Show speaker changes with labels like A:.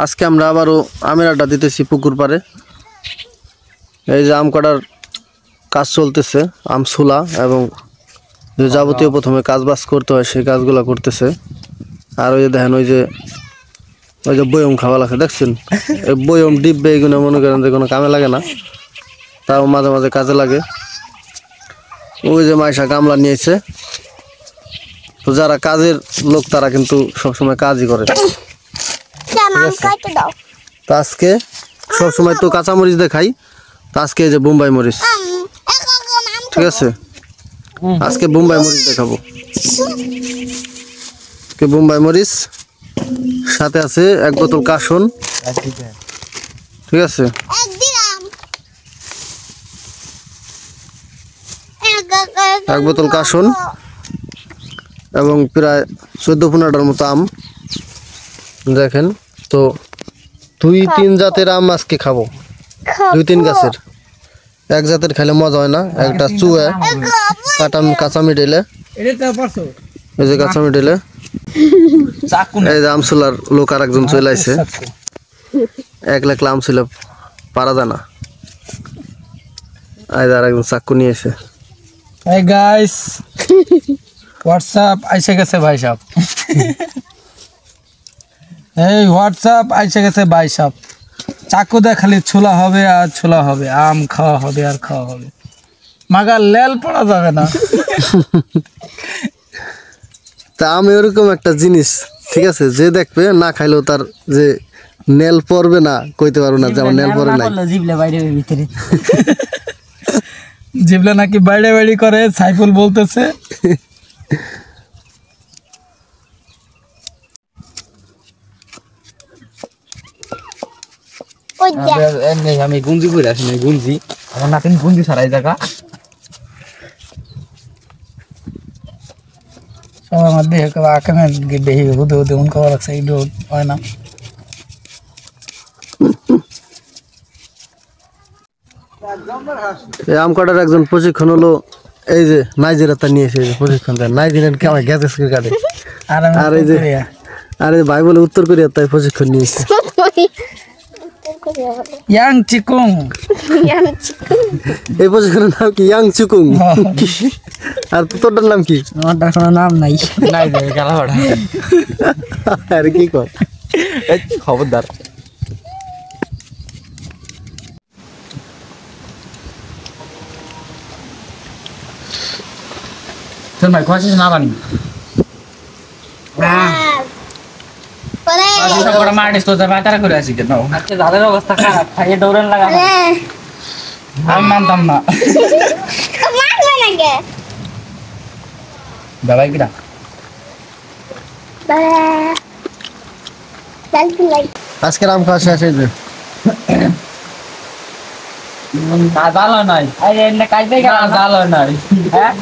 A: আজকে আমরা আবারও আমের আড্ডা দিতেছি পুকুর পাড়ে। এই যে আম কাটার কাজ চলতেছে, আম ছোলা এবং যে যাবতীয় প্রথমে কাজ বাজ করতে হয় সেই কাজগুলো করতেছে। আর ওই যে দেখেন ওই যে বয়ম খাওয়া লাগে দেখছেন, এই বয়ম ডিব্বে এইগুলো মনে করেন যে কোনো কামে লাগে না, তাও মাঝে মাঝে কাজে লাগে। ওই যে মাইশা গামলা নিয়েছে, তো যারা কাজের লোক তারা কিন্তু সবসময় কাজই করে। তো আজকে সবসময় তো কাঁচামরিচ দেখাই, তো আজকে এই যে বোম্বাই মরিচ, ঠিক আছে, আজকে বোম্বাই মরিচ দেখাবো। বোম্বাই মরিচ সাথে আছে 1 বোতল কাসন, ঠিক আছে, এক বোতল কাসন এবং প্রায় 14-15টার মতো আম। দেখেন তো 2-3 জাতের আম আজকে খাবো, 2-3 গাছের। এক জাতের খাইলে মজা হয় না, একটা চুয়া কাঁচা মিডেলে, এই যে কাঁচা মিডেলে এই যে আমসুলার লোক আর একজন চলে আসছে, একলা আমসুলা পারা যায় না, আর একজন চাকু নিয়ে এসে।
B: Hey guys, what's up? আইসা গেছে ভাই সাহেব। এই হোয়াটসঅ্যাপ আইসা গেছে ভাই সাহেব। চাকু দিয়ে খালি ছোলা হবে আর ছোলা হবে, আম খাওয়া হবে আর খাওয়া হবে, মাগার লেল পড়া যাবে না।
A: তা আমি ওরকম একটা জিনিস, ঠিক আছে, যে দেখবে না খাইলেও তার যে নেল পড়বে না কইতে পারবো না যে আমার নেল পড়ে নাই।
B: জিবলা নাকি বাইরে বাইরে করে, সাইফুল বলতেছে।
C: আমি গুঞ্জি করে আসি, গুঞ্জি আমার নাতিন গুঞ্জি ছাড়াই দেখা
B: সব আমার দেহে আঁকে বেহি হুদে হুদে উনকা লাগছে, এই হয় না।
A: এই আম কাটার একজন প্রশিক্ষণ হলো এই যে নাইজেরিয়া নিয়েছে, প্রশিক্ষণ দেয় নাইজেরিয়ান কে আমার গ্যাস কাটে। আর এই যে ভাই বলে উত্তর কোরিয়া তাই প্রশিক্ষণ নিয়েছে।
B: ইয়াং চিকুং,
A: এই প্রশিক্ষণের নাম কি? ইয়াং চিকুং। আর তোরটার নাম কি?
B: আমার কোনো নাম নাই,
C: নাই খেলা পড়া।
A: আরে কি কর,
C: খবরদার। চল ভাই খাওয়া শেষ না বানি মাটিস তো বাতারা করে আসি কেন? আজকে যাদের অবস্থা খারাপ, খাইয়ে দৌড়ান লাগা। আমি মানতাম না। বাবাই কিরা
A: আজকে আম খাওয়া শেষ হয়েছে।
C: ভালো নয়, কাজে গেলাম ভালো নয়। হ্যাঁ